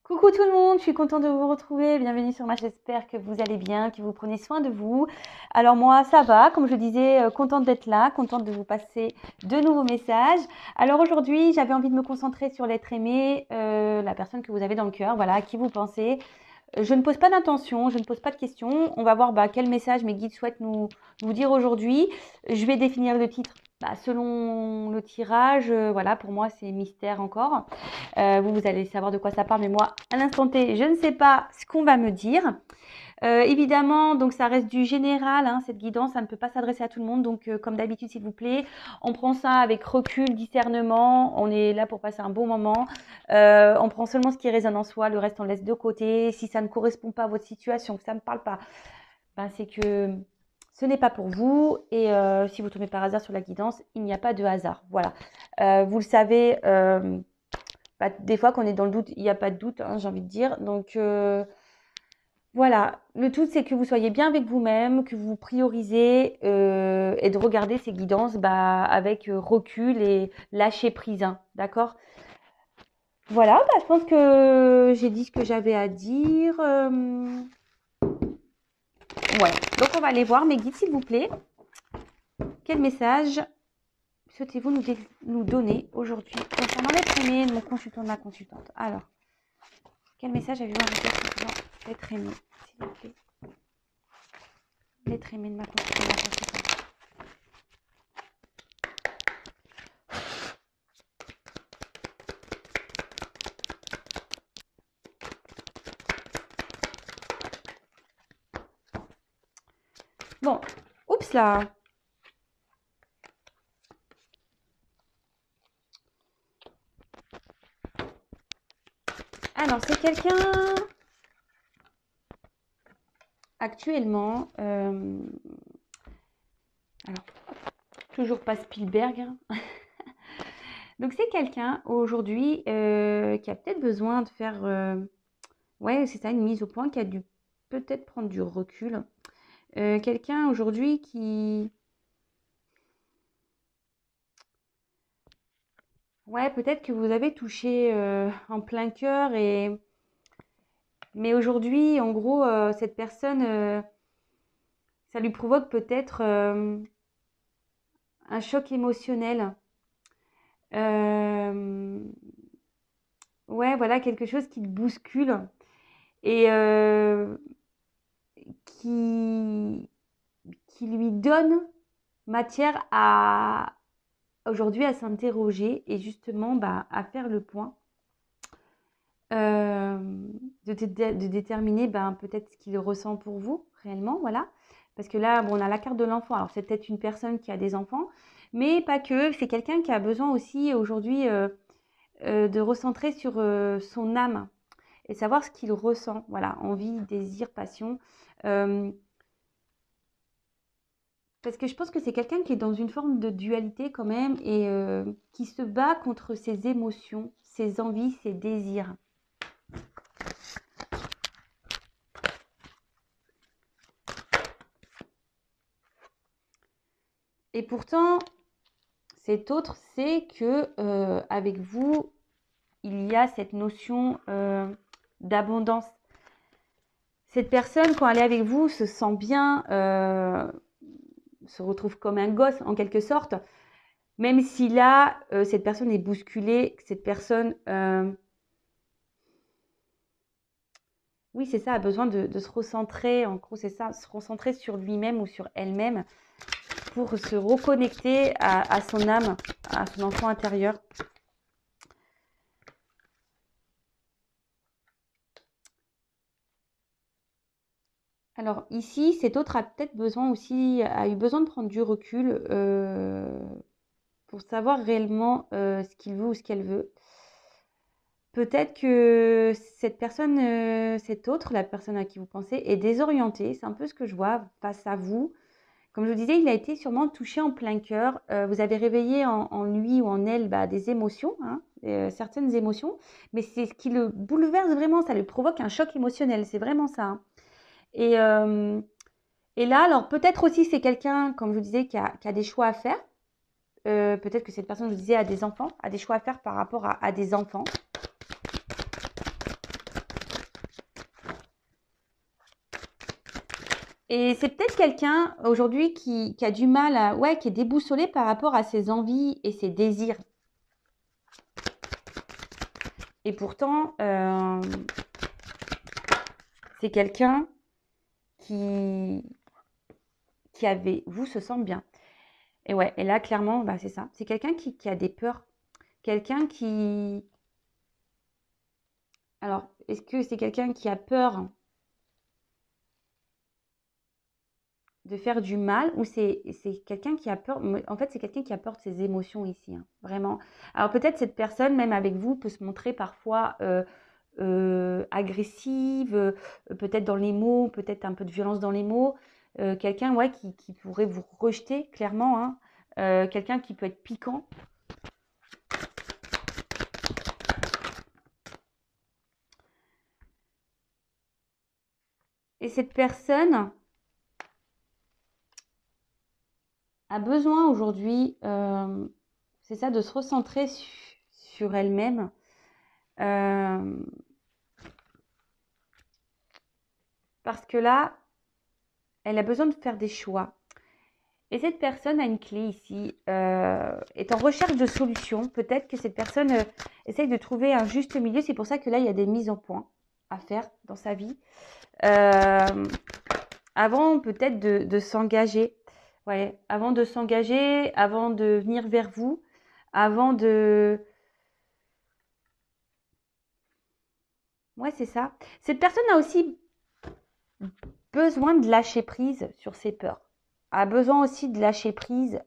Coucou tout le monde, je suis contente de vous retrouver. Bienvenue sur ma chaîne. J'espère que vous allez bien, que vous prenez soin de vous. Alors moi, ça va, comme je disais, contente d'être là, contente de vous passer de nouveaux messages. Alors aujourd'hui, j'avais envie de me concentrer sur l'être aimé, la personne que vous avez dans le cœur, voilà, à qui vous pensez. Je ne pose pas d'intention, je ne pose pas de questions. On va voir quel message mes guides souhaitent nous dire aujourd'hui. Je vais définir le titre selon le tirage. Voilà, pour moi, c'est mystère encore. Vous allez savoir de quoi ça parle, mais moi, à l'instant T, je ne sais pas ce qu'on va me dire. Évidemment, donc ça reste du général, hein, cette guidance, ça ne peut pas s'adresser à tout le monde. Donc, comme d'habitude, s'il vous plaît, on prend ça avec recul, discernement. On est là pour passer un bon moment. On prend seulement ce qui résonne en soi, le reste on laisse de côté. Si ça ne correspond pas à votre situation, que ça ne parle pas, c'est que ce n'est pas pour vous. Et si vous tombez par hasard sur la guidance, il n'y a pas de hasard. Voilà. Vous le savez, des fois qu'on est dans le doute, il n'y a pas de doute, hein, j'ai envie de dire. Donc, voilà, le tout c'est que vous soyez bien avec vous-même, que vous priorisez et de regarder ces guidances avec recul et lâcher prise, hein, d'accord? Voilà, je pense que j'ai dit ce que j'avais à dire. Ouais, donc on va aller voir mes guides s'il vous plaît. Quel message souhaitez-vous nous donner aujourd'hui concernant l'être aimé de mon consultant, de ma consultante? Alors, quel message avez-vous à me dire concernant l'être aimé, s'il vous plaît? L'être aimé de ma consultante. Bon, oups là. Alors, c'est quelqu'un actuellement. Alors, toujours pas Spielberg. Hein. Donc, c'est quelqu'un aujourd'hui qui a peut-être besoin de faire. Ouais, c'est ça, une mise au point, qui a dû peut-être prendre du recul. Quelqu'un aujourd'hui qui. Ouais, peut-être que vous avez touché en plein cœur mais aujourd'hui, en gros, cette personne, ça lui provoque peut-être un choc émotionnel. Euh, ouais, voilà, quelque chose qui le bouscule et qui, qui lui donne matière aujourd'hui à s'interroger et justement à faire le point. euh, de déterminer peut-être ce qu'il ressent pour vous réellement, voilà. Parce que là, on a la carte de l'enfant. Alors, c'est peut-être une personne qui a des enfants, mais pas que. C'est quelqu'un qui a besoin aussi aujourd'hui de recentrer sur son âme et savoir ce qu'il ressent. Voilà, envie, désir, passion. Euh, Parce que je pense que c'est quelqu'un qui est dans une forme de dualité quand même et qui se bat contre ses émotions, ses envies, ses désirs. Et pourtant, cet autre sait que avec vous, il y a cette notion d'abondance. Cette personne, quand elle est avec vous, se sent bien, se retrouve comme un gosse en quelque sorte, même si là, cette personne est bousculée, cette personne, oui, c'est ça, a besoin de se recentrer, en gros, c'est ça, se recentrer sur lui-même ou sur elle-même pour se reconnecter à son âme, à son enfant intérieur. Alors ici, cet autre a peut-être besoin aussi, a eu besoin de prendre du recul pour savoir réellement ce qu'il veut ou ce qu'elle veut. Peut-être que cette personne, cet autre, la personne à qui vous pensez, est désorientée. C'est un peu ce que je vois face à vous. Comme je vous disais, il a été sûrement touché en plein cœur. Vous avez réveillé en lui ou en elle des émotions, hein, certaines émotions, mais c'est ce qui le bouleverse vraiment, ça lui provoque un choc émotionnel, c'est vraiment ça. Hein. Et, euh, et là, alors peut-être aussi c'est quelqu'un, comme je vous disais, qui a des choix à faire. Peut-être que cette personne, je vous disais, a des enfants, a des choix à faire par rapport à des enfants. Et c'est peut-être quelqu'un aujourd'hui qui a du mal à, ouais, qui est déboussolé par rapport à ses envies et ses désirs. Et pourtant, c'est quelqu'un qui, vous se sent bien. Et ouais, et là, clairement, bah, c'est ça. C'est quelqu'un qui a des peurs. Quelqu'un qui... Alors, est-ce que c'est quelqu'un qui a peur de faire du mal ou c'est quelqu'un qui a peur... En fait, c'est quelqu'un qui a peur de ses émotions ici, hein, vraiment. Alors, peut-être cette personne, même avec vous, peut se montrer parfois agressive, peut-être dans les mots, peut-être un peu de violence dans les mots. Quelqu'un, ouais, qui pourrait vous rejeter, clairement, hein. Quelqu'un qui peut être piquant. Et cette personne a besoin aujourd'hui, c'est ça, de se recentrer sur elle-même. Parce que là, elle a besoin de faire des choix. Et cette personne a une clé ici, est en recherche de solutions. Peut-être que cette personne essaye de trouver un juste milieu. C'est pour ça que là, il y a des mises au point à faire dans sa vie. Avant peut-être de s'engager. Ouais, avant de s'engager, avant de venir vers vous, avant de... Ouais, c'est ça. Cette personne a aussi besoin de lâcher prise sur ses peurs. A besoin aussi de lâcher prise.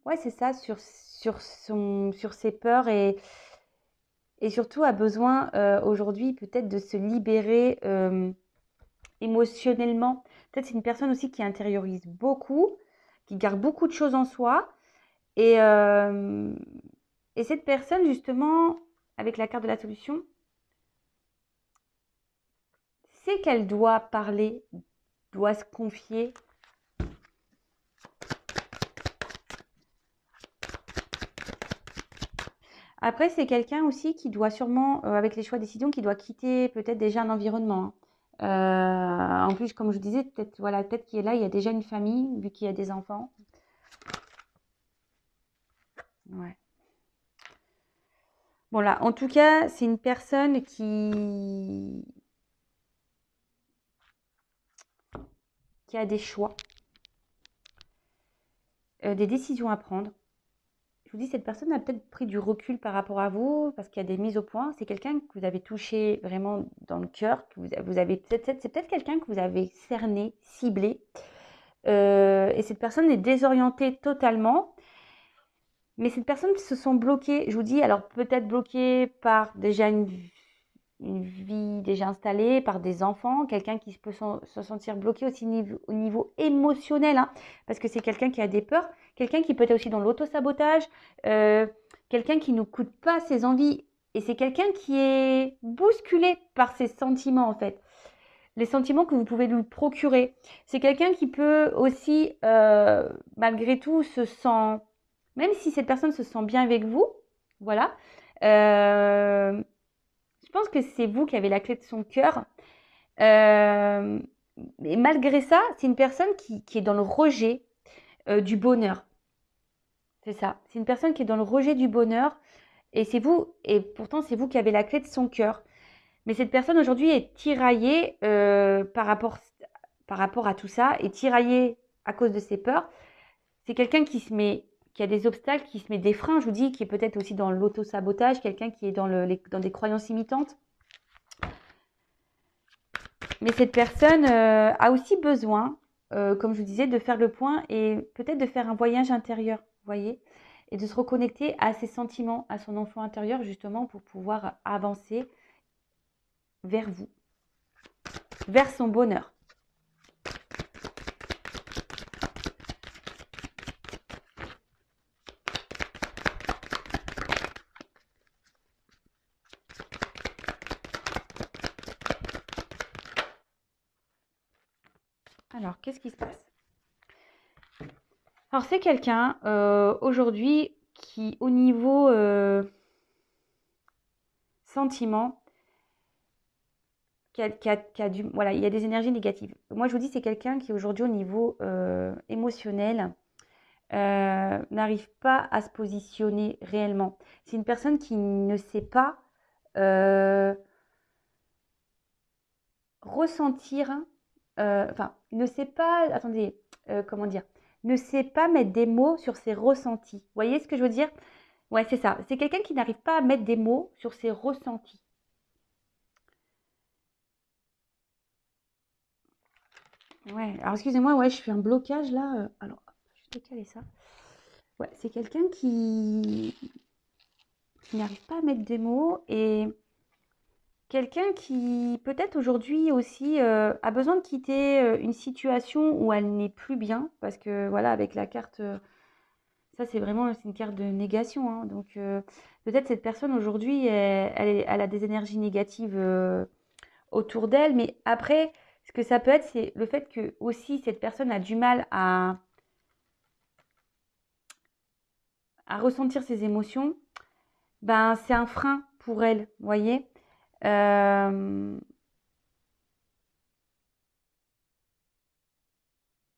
Ouais, c'est ça, sur ses peurs et surtout a besoin aujourd'hui peut-être de se libérer émotionnellement. Peut-être c'est une personne aussi qui intériorise beaucoup, qui garde beaucoup de choses en soi. Et, euh, et cette personne, justement, avec la carte de la solution, c'est qu'elle doit parler, doit se confier. Après, c'est quelqu'un aussi qui doit sûrement, avec les choix de décision, qui doit quitter peut-être déjà un environnement, hein. En plus, comme je disais, peut-être voilà, peut-être qu'il est là, il y a déjà une famille, vu qu'il y a des enfants. Ouais. Bon là, en tout cas, c'est une personne qui a des choix, des décisions à prendre. Je vous dis, cette personne a peut-être pris du recul par rapport à vous, parce qu'il y a des mises au point. C'est quelqu'un que vous avez touché vraiment dans le cœur, que vous avez c'est peut-être quelqu'un que vous avez cerné, ciblé. Et cette personne est désorientée totalement. Mais cette personne se sent bloquée, je vous dis, alors peut-être bloquée par déjà une vie déjà installée, par des enfants, quelqu'un qui peut se sentir bloqué aussi au niveau émotionnel, hein, parce que c'est quelqu'un qui a des peurs, quelqu'un qui peut être aussi dans l'autosabotage, euh, quelqu'un qui ne coûte pas ses envies, et c'est quelqu'un qui est bousculé par ses sentiments en fait, les sentiments que vous pouvez lui procurer. C'est quelqu'un qui peut aussi, malgré tout, se sent, même si cette personne se sent bien avec vous, voilà, euh, je pense que c'est vous qui avez la clé de son cœur. Euh, mais malgré ça, c'est une personne qui est dans le rejet du bonheur. C'est ça. C'est une personne qui est dans le rejet du bonheur. Et c'est vous, et pourtant c'est vous qui avez la clé de son cœur. Mais cette personne aujourd'hui est tiraillée par rapport à tout ça, est tiraillée à cause de ses peurs. C'est quelqu'un qui a des obstacles, qui se met des freins, je vous dis, qui est peut-être aussi dans l'auto-sabotage, quelqu'un qui est dans des croyances imitantes. Mais cette personne a aussi besoin, comme je vous disais, de faire le point et peut-être de faire un voyage intérieur, vous voyez, et de se reconnecter à ses sentiments, à son enfant intérieur, justement, pour pouvoir avancer vers vous, vers son bonheur. Alors, qu'est-ce qui se passe? Alors, c'est quelqu'un aujourd'hui qui, au niveau sentiment, voilà, il y a des énergies négatives. Moi, je vous dis, c'est quelqu'un qui aujourd'hui, au niveau émotionnel, n'arrive pas à se positionner réellement. C'est une personne qui ne sait pas ressentir, enfin, ne sait pas, attendez, comment dire, ne sait pas mettre des mots sur ses ressentis. Vous voyez ce que je veux dire? Ouais, c'est ça. C'est quelqu'un qui n'arrive pas à mettre des mots sur ses ressentis. Ouais, alors excusez-moi, ouais, je fais un blocage là. Alors, je vais décaler ça. Ouais, c'est quelqu'un qui n'arrive pas à mettre des mots et quelqu'un qui peut-être aujourd'hui aussi a besoin de quitter une situation où elle n'est plus bien parce que voilà, avec la carte, ça c'est vraiment c'est une carte de négation, hein. Donc peut-être cette personne aujourd'hui, elle a des énergies négatives autour d'elle, mais après, ce que ça peut être, c'est le fait que aussi cette personne a du mal à ressentir ses émotions. Ben, c'est un frein pour elle, vous voyez. Euh,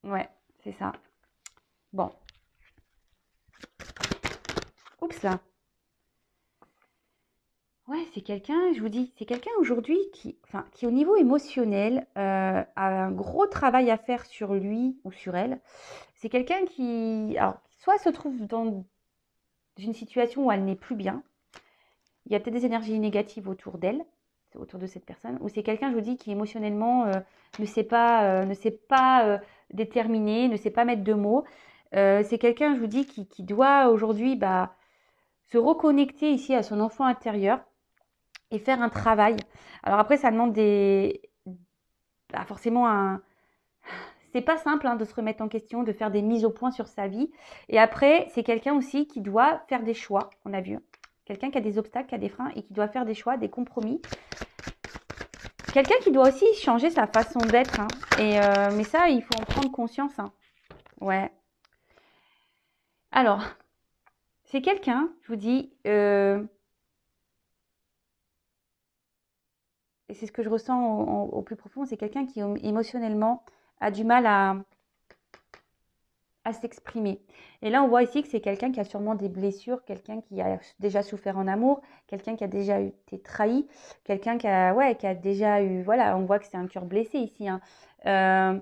ouais, c'est ça. Bon, oups là. Ouais, c'est quelqu'un, je vous dis, c'est quelqu'un aujourd'hui qui, enfin, qui au niveau émotionnel a un gros travail à faire sur lui ou sur elle. C'est quelqu'un qui, alors, soit se trouve dans une situation où elle n'est plus bien, il y a peut-être des énergies négatives autour d'elle, autour de cette personne, ou c'est quelqu'un, je vous dis, qui émotionnellement ne sait pas déterminer, ne sait pas mettre de mots. C'est quelqu'un, je vous dis, qui doit aujourd'hui bah, se reconnecter ici à son enfant intérieur et faire un travail. Alors après, ça demande bah, forcément un... C'est pas simple hein, de se remettre en question, de faire des mises au point sur sa vie. Et après, c'est quelqu'un aussi qui doit faire des choix, on a vu. Quelqu'un qui a des obstacles, qui a des freins et qui doit faire des choix, des compromis. Quelqu'un qui doit aussi changer sa façon d'être, hein. Mais ça, il faut en prendre conscience, hein. Ouais. Alors, c'est quelqu'un, je vous dis, et c'est ce que je ressens au plus profond, c'est quelqu'un qui émotionnellement a du mal à s'exprimer. Et là, on voit ici que c'est quelqu'un qui a sûrement des blessures, quelqu'un qui a déjà souffert en amour, quelqu'un qui a déjà été trahi, quelqu'un qui a, ouais, qui a déjà eu, voilà, on voit que c'est un cœur blessé ici, hein. Euh,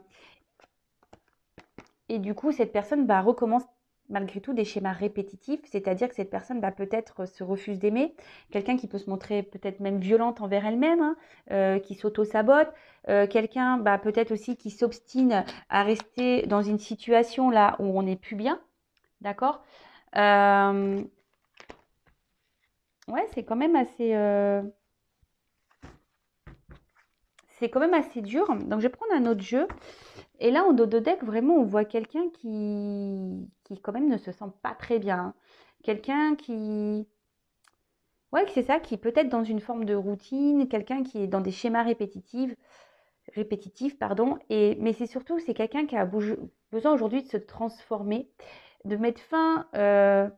et du coup, cette personne bah, recommence malgré tout des schémas répétitifs, c'est-à-dire que cette personne bah, peut-être se refuse d'aimer, quelqu'un qui peut se montrer peut-être même violente envers elle-même, hein, qui s'auto-sabote, quelqu'un bah, peut-être aussi qui s'obstine à rester dans une situation là où on n'est plus bien, d'accord. Ouais, c'est quand même assez dur. Donc je vais prendre un autre jeu. Et là, en dodo deck, vraiment, on voit quelqu'un qui quand même ne se sent pas très bien, hein. Quelqu'un qui, ouais, c'est ça, qui est peut-être dans une forme de routine, quelqu'un qui est dans des schémas répétitifs, pardon. Mais c'est surtout, c'est quelqu'un qui a besoin aujourd'hui de se transformer, de mettre fin à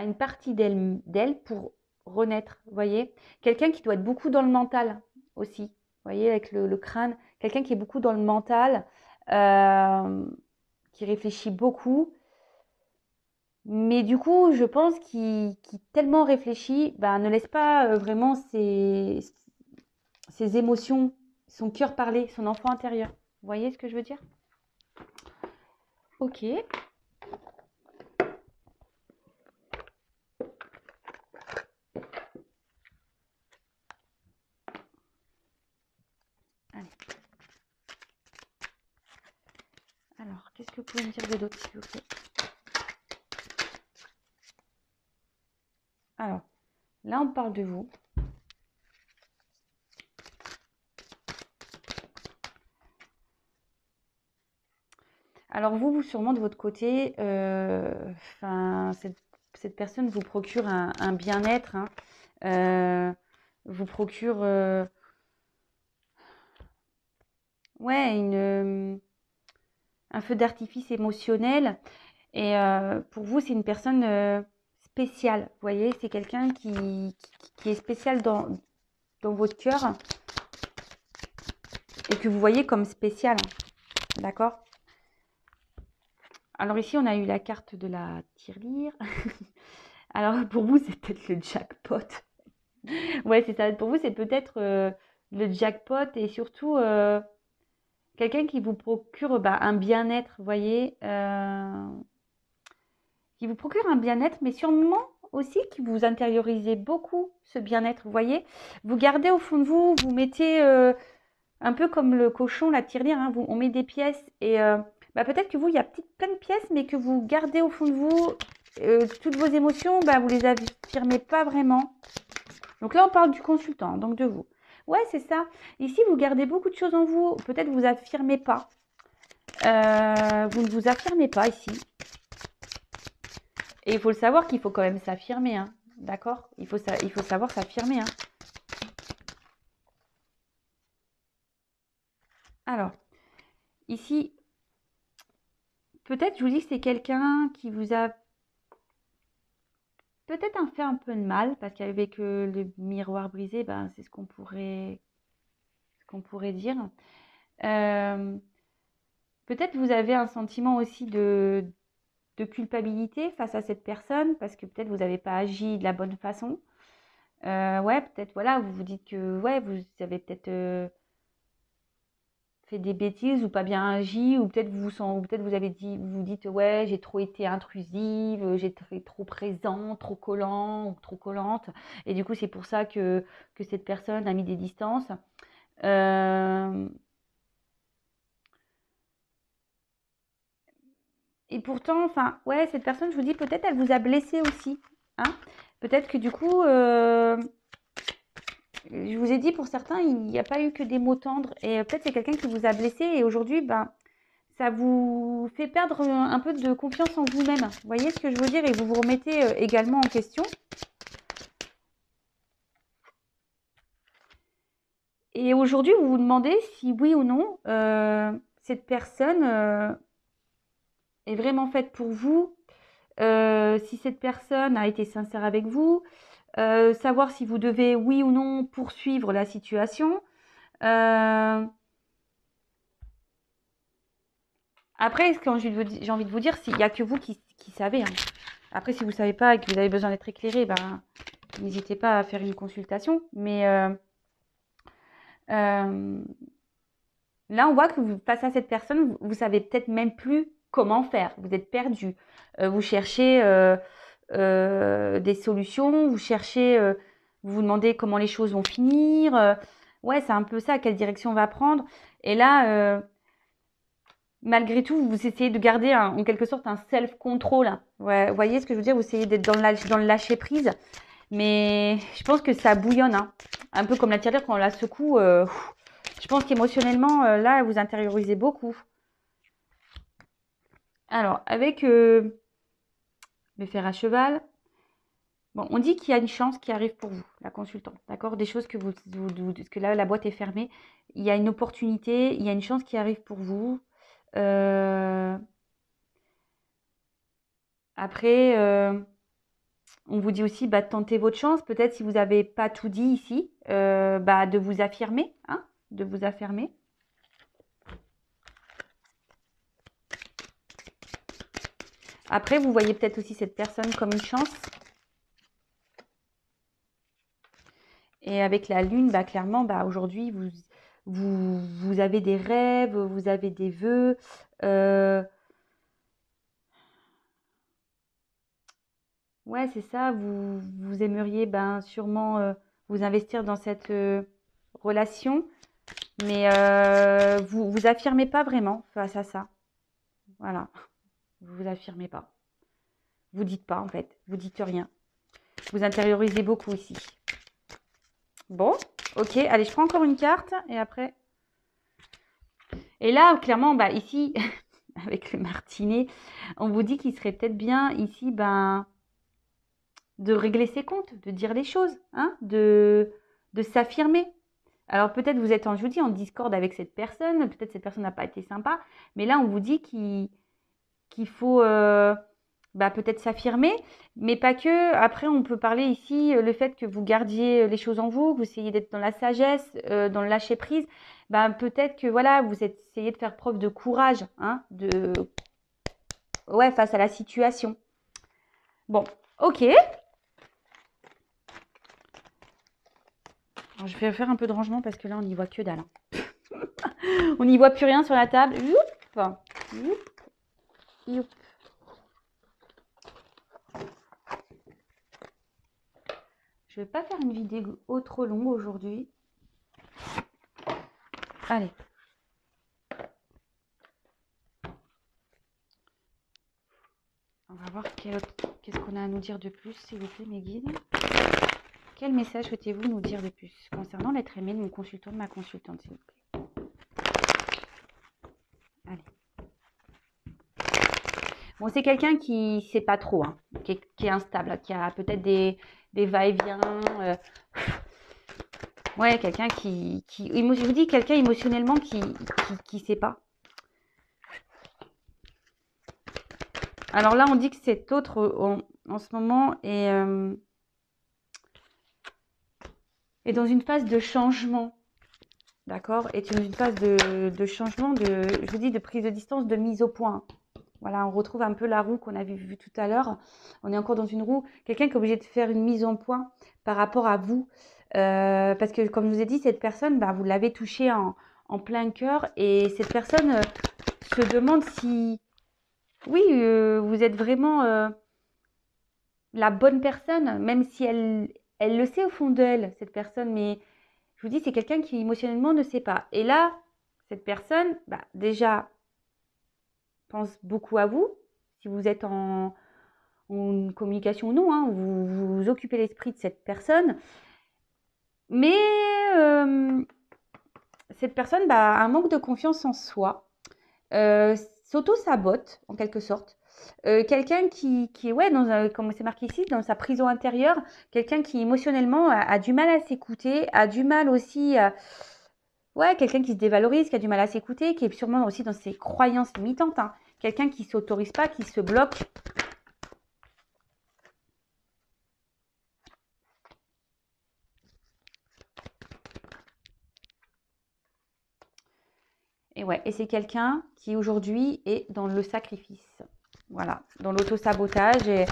une partie d'elle pour renaître, vous voyez. Quelqu'un qui doit être beaucoup dans le mental aussi, vous voyez, avec le crâne. Quelqu'un qui est beaucoup dans le mental, euh, qui réfléchit beaucoup. Mais du coup, je pense qu'il tellement réfléchit, bah, ne laisse pas vraiment ses émotions, son cœur parler, son enfant intérieur. Vous voyez ce que je veux dire? Ok. Allez. Alors, qu'est-ce que vous pouvez me dire de d'autre, s'il vous plaît? Alors, là, on parle de vous. Alors vous, sûrement de votre côté, cette personne vous procure un bien-être, hein, vous procure ouais, un feu d'artifice émotionnel. Et pour vous, c'est une personne spéciale. Vous voyez, c'est quelqu'un qui est spécial dans votre cœur et que vous voyez comme spécial. D'accord? Alors ici, on a eu la carte de la tirelire. Alors pour vous, c'est peut-être le jackpot. Ouais, c'est ça. Pour vous, c'est peut-être le jackpot et surtout quelqu'un qui vous procure un bien-être, vous voyez, qui vous procure un bien-être, mais sûrement aussi que vous intériorisez beaucoup ce bien-être, vous voyez. Vous gardez au fond de vous, vous mettez un peu comme le cochon, la tirelire, hein, on met des pièces et peut-être que vous, il y a plein de pièces, mais que vous gardez au fond de vous toutes vos émotions, vous les affirmez pas vraiment. Donc là, on parle du consultant, donc de vous. Ouais, c'est ça. Ici, vous gardez beaucoup de choses en vous. Peut-être vous affirmez pas. Vous ne vous affirmez pas ici. Et il faut le savoir qu'il faut quand même s'affirmer. Hein. D'accord? Il faut savoir s'affirmer. Hein. Alors, ici, peut-être, je vous dis que c'est quelqu'un qui vous a peut-être fait un peu de mal, parce qu'avec le miroir brisé, c'est ce qu'on pourrait dire. Peut-être vous avez un sentiment aussi de culpabilité face à cette personne, parce que peut-être vous n'avez pas agi de la bonne façon. Ouais, peut-être, voilà, vous vous dites que ouais, vous avez peut-être fait des bêtises ou pas bien agi, ou peut-être vous avez dit, vous dites ouais, j'ai trop été intrusive, j'ai été trop présent, trop collant ou trop collante, et du coup c'est pour ça que cette personne a mis des distances. Et pourtant, enfin, ouais, cette personne, je vous dis, peut-être elle vous a blessé aussi. Hein. Peut-être que du coup, je vous ai dit, pour certains, il n'y a pas eu que des mots tendres. Et peut-être c'est quelqu'un qui vous a blessé. Et aujourd'hui, ça vous fait perdre un peu de confiance en vous-même. Vous voyez ce que je veux dire? Et vous vous remettez également en question. Et aujourd'hui, vous vous demandez si oui ou non, cette personne est vraiment faite pour vous. Si cette personne a été sincère avec vous, savoir si vous devez, oui ou non, poursuivre la situation. Après, quand j'ai envie de vous dire, il n'y a que vous qui savez. Hein. Après, si vous ne savez pas et que vous avez besoin d'être éclairé, n'hésitez pas à faire une consultation. Mais là, on voit que face à cette personne, vous savez peut-être même plus comment faire. Vous êtes perdu. Vous cherchez des solutions, vous cherchez, vous vous demandez comment les choses vont finir. Ouais, c'est un peu ça, quelle direction on va prendre. Et là, malgré tout, vous essayez de garder en quelque sorte un self-control. Ouais, vous voyez ce que je veux dire? Vous essayez d'être dans le lâcher-prise. Mais je pense que ça bouillonne. Hein. Un peu comme la tirelire quand on la secoue. Je pense qu'émotionnellement, là, vous intériorisez beaucoup. Alors, avec le fer à cheval, bon, on dit qu'il y a une chance qui arrive pour vous, la consultante. D'accord? Des choses parce que là, la boîte est fermée. Il y a une opportunité, il y a une chance qui arrive pour vous. Après, on vous dit aussi tentez votre chance. Peut-être si vous n'avez pas tout dit ici, de vous affirmer. Hein, de vous affirmer. Après, vous voyez peut-être aussi cette personne comme une chance. Et avec la lune, clairement, aujourd'hui, vous avez des rêves, vous avez des vœux. Ouais, c'est ça. Vous aimeriez sûrement vous investir dans cette relation. Mais vous affirmez pas vraiment face à ça. Voilà. Vous vous affirmez pas. Vous dites pas, en fait. Vous dites rien. Vous intériorisez beaucoup ici. Bon, ok. Allez, je prends encore une carte et après... Et là, clairement, ici, avec le martinet, on vous dit qu'il serait peut-être bien ici, de régler ses comptes, de dire les choses, hein, de s'affirmer. Alors peut-être vous êtes, je vous dis, en discorde avec cette personne, peut-être cette personne n'a pas été sympa, mais là, on vous dit qu'il faut bah, peut-être s'affirmer, mais pas que. Après, on peut parler ici le fait que vous gardiez les choses en vous, que vous essayez d'être dans la sagesse, dans le lâcher prise. Bah, peut-être que voilà, vous essayez de faire preuve de courage, hein, ouais, face à la situation. Bon, ok. Alors, je vais faire un peu de rangement parce que là, on n'y voit que dalle, hein. On n'y voit plus rien sur la table. Youp, youp, youp. Je vais pas faire une vidéo trop longue aujourd'hui. Allez. On va voir qu'est-ce qu'on a à nous dire de plus, s'il vous plaît, mes guides. Quel message souhaitez-vous nous dire de plus concernant l'être aimé de mon consultant, de ma consultante, s'il vous plaît? Allez. Bon, c'est quelqu'un qui ne sait pas trop, hein, qui est instable, qui a peut-être des va-et-vient. Ouais, quelqu'un je vous dis, quelqu'un émotionnellement qui ne sait pas. Alors là, on dit que cet autre, en ce moment, est dans une phase de changement. D'accord? Est dans une phase de changement, je vous dis, de prise de distance, de mise au point. Voilà, on retrouve un peu la roue qu'on avait vue tout à l'heure. On est encore dans une roue. Quelqu'un qui est obligé de faire une mise en point par rapport à vous. Parce que, comme je vous ai dit, cette personne, bah, vous l'avez touchée en plein cœur. Et cette personne se demande si, oui, vous êtes vraiment la bonne personne, même si elle le sait au fond d'elle, cette personne. Mais je vous dis, c'est quelqu'un qui émotionnellement ne sait pas. Et là, cette personne, bah, déjà, pense beaucoup à vous. Si vous êtes en communication ou non, hein, vous occupez l'esprit de cette personne. Mais cette personne bah, a un manque de confiance en soi, s'auto-sabote en quelque sorte. Quelqu'un qui est, ouais, comme c'est marqué ici, dans sa prison intérieure, quelqu'un qui émotionnellement a du mal à s'écouter, a du mal aussi à... Ouais, quelqu'un qui se dévalorise, qui a du mal à s'écouter, qui est sûrement aussi dans ses croyances limitantes, hein. Quelqu'un qui ne s'autorise pas, qui se bloque. Et ouais, et c'est quelqu'un qui aujourd'hui est dans le sacrifice. Voilà, dans l'auto-sabotage et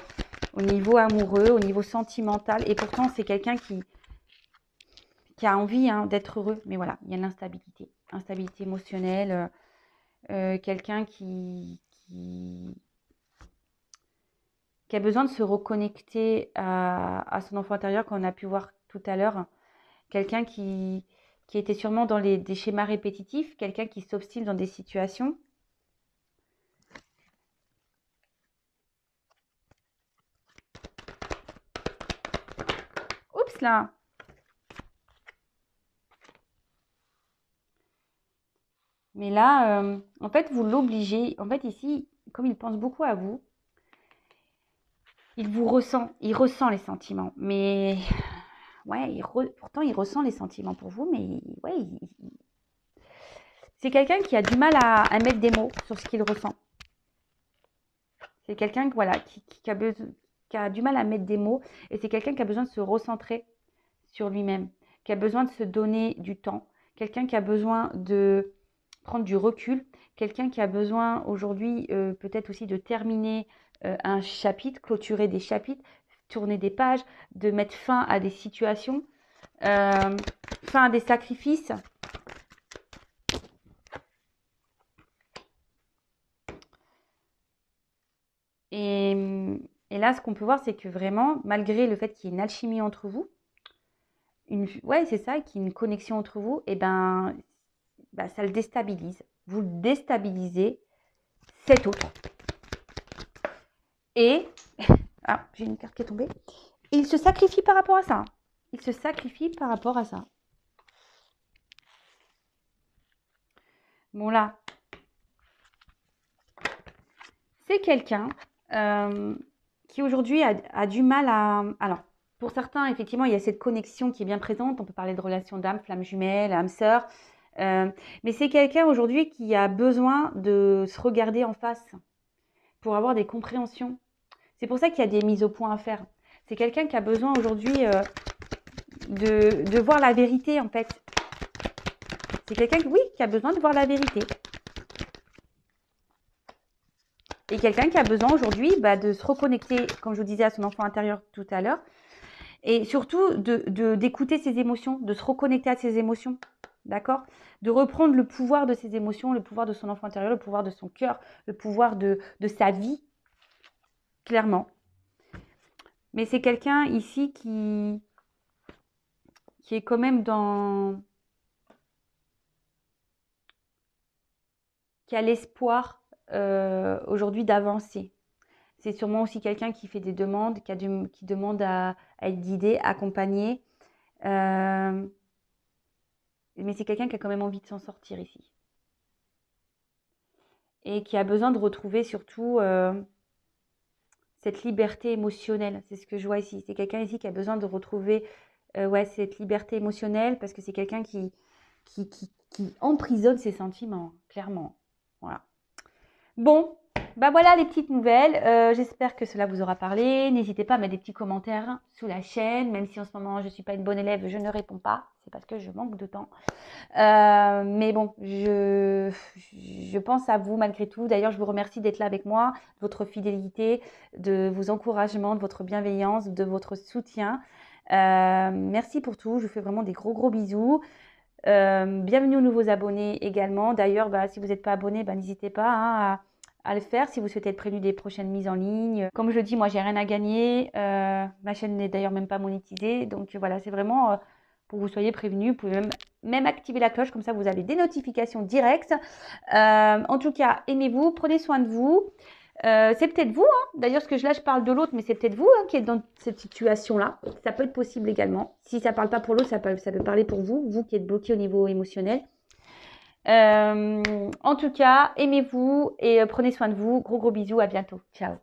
au niveau amoureux, au niveau sentimental. Et pourtant, c'est quelqu'un qui a envie hein, d'être heureux. Mais voilà, il y a l'instabilité. Instabilité émotionnelle. Quelqu'un qui a besoin de se reconnecter à son enfant intérieur, qu'on a pu voir tout à l'heure. Quelqu'un qui était sûrement dans des schémas répétitifs. Quelqu'un qui s'obstine dans des situations. Oups là! Mais là, en fait, vous l'obligez. En fait, ici, comme il pense beaucoup à vous, il vous ressent. Il ressent les sentiments. Mais ouais, pourtant, il ressent les sentiments pour vous. Mais ouais, c'est quelqu'un qui a du mal à mettre des mots sur ce qu'il ressent. C'est quelqu'un voilà, qui a du mal à mettre des mots. Et c'est quelqu'un qui a besoin de se recentrer sur lui-même. Qui a besoin de se donner du temps. Quelqu'un qui a besoin de prendre du recul, quelqu'un qui a besoin aujourd'hui peut-être aussi de terminer un chapitre, clôturer des chapitres, tourner des pages, de mettre fin à des situations, fin à des sacrifices. Et là, ce qu'on peut voir, c'est que vraiment, malgré le fait qu'il y ait une alchimie entre vous, ouais, c'est ça, qu'il y ait une connexion entre vous, et ben, bah, ça le déstabilise. Vous le déstabilisez cet autre. Et, ah, j'ai une carte qui est tombée. Et il se sacrifie par rapport à ça. Il se sacrifie par rapport à ça. Bon là, c'est quelqu'un qui aujourd'hui a du mal à... Alors, pour certains, effectivement, il y a cette connexion qui est bien présente. On peut parler de relation d'âme, flamme jumelle, âme sœur. Mais c'est quelqu'un aujourd'hui qui a besoin de se regarder en face pour avoir des compréhensions. C'est pour ça qu'il y a des mises au point à faire. C'est quelqu'un qui a besoin aujourd'hui de voir la vérité, en fait. C'est quelqu'un, oui, qui a besoin de voir la vérité. Et quelqu'un qui a besoin aujourd'hui de se reconnecter, comme je vous disais, à son enfant intérieur tout à l'heure. Et surtout, d'écouter ses émotions, de se reconnecter à ses émotions. D'accord? De reprendre le pouvoir de ses émotions, le pouvoir de son enfant intérieur, le pouvoir de son cœur, le pouvoir de sa vie. Clairement. Mais c'est quelqu'un ici qui est quand même qui a l'espoir aujourd'hui d'avancer. C'est sûrement aussi quelqu'un qui fait des demandes, qui demande à être guidé, accompagné. Mais c'est quelqu'un qui a quand même envie de s'en sortir ici. Et qui a besoin de retrouver surtout cette liberté émotionnelle. C'est ce que je vois ici. C'est quelqu'un ici qui a besoin de retrouver cette liberté émotionnelle parce que c'est quelqu'un qui emprisonne ses sentiments, clairement. Voilà. Bon, voilà les petites nouvelles. J'espère que cela vous aura parlé. N'hésitez pas à mettre des petits commentaires sous la chaîne, même si en ce moment je ne suis pas une bonne élève, je ne réponds pas. C'est parce que je manque de temps. Mais bon, je pense à vous malgré tout. D'ailleurs, je vous remercie d'être là avec moi, de votre fidélité, de vos encouragements, de votre bienveillance, de votre soutien. Merci pour tout. Je vous fais vraiment des gros bisous. Bienvenue aux nouveaux abonnés également. D'ailleurs, si vous n'êtes pas abonné, n'hésitez pas à le faire si vous souhaitez être prévenu des prochaines mises en ligne. Comme je le dis, moi, j'ai rien à gagner. Ma chaîne n'est d'ailleurs même pas monétisée. Donc voilà, c'est vraiment pour que vous soyez prévenus. Vous pouvez même activer la cloche, comme ça vous avez des notifications directes. En tout cas, aimez-vous, prenez soin de vous. C'est peut-être vous, d'ailleurs, je parle de l'autre, mais c'est peut-être vous qui êtes dans cette situation-là. Ça peut être possible également. Si ça ne parle pas pour l'autre, ça peut parler pour vous, vous qui êtes bloqué au niveau émotionnel. En tout cas, aimez-vous et prenez soin de vous. Gros bisous, à bientôt. Ciao.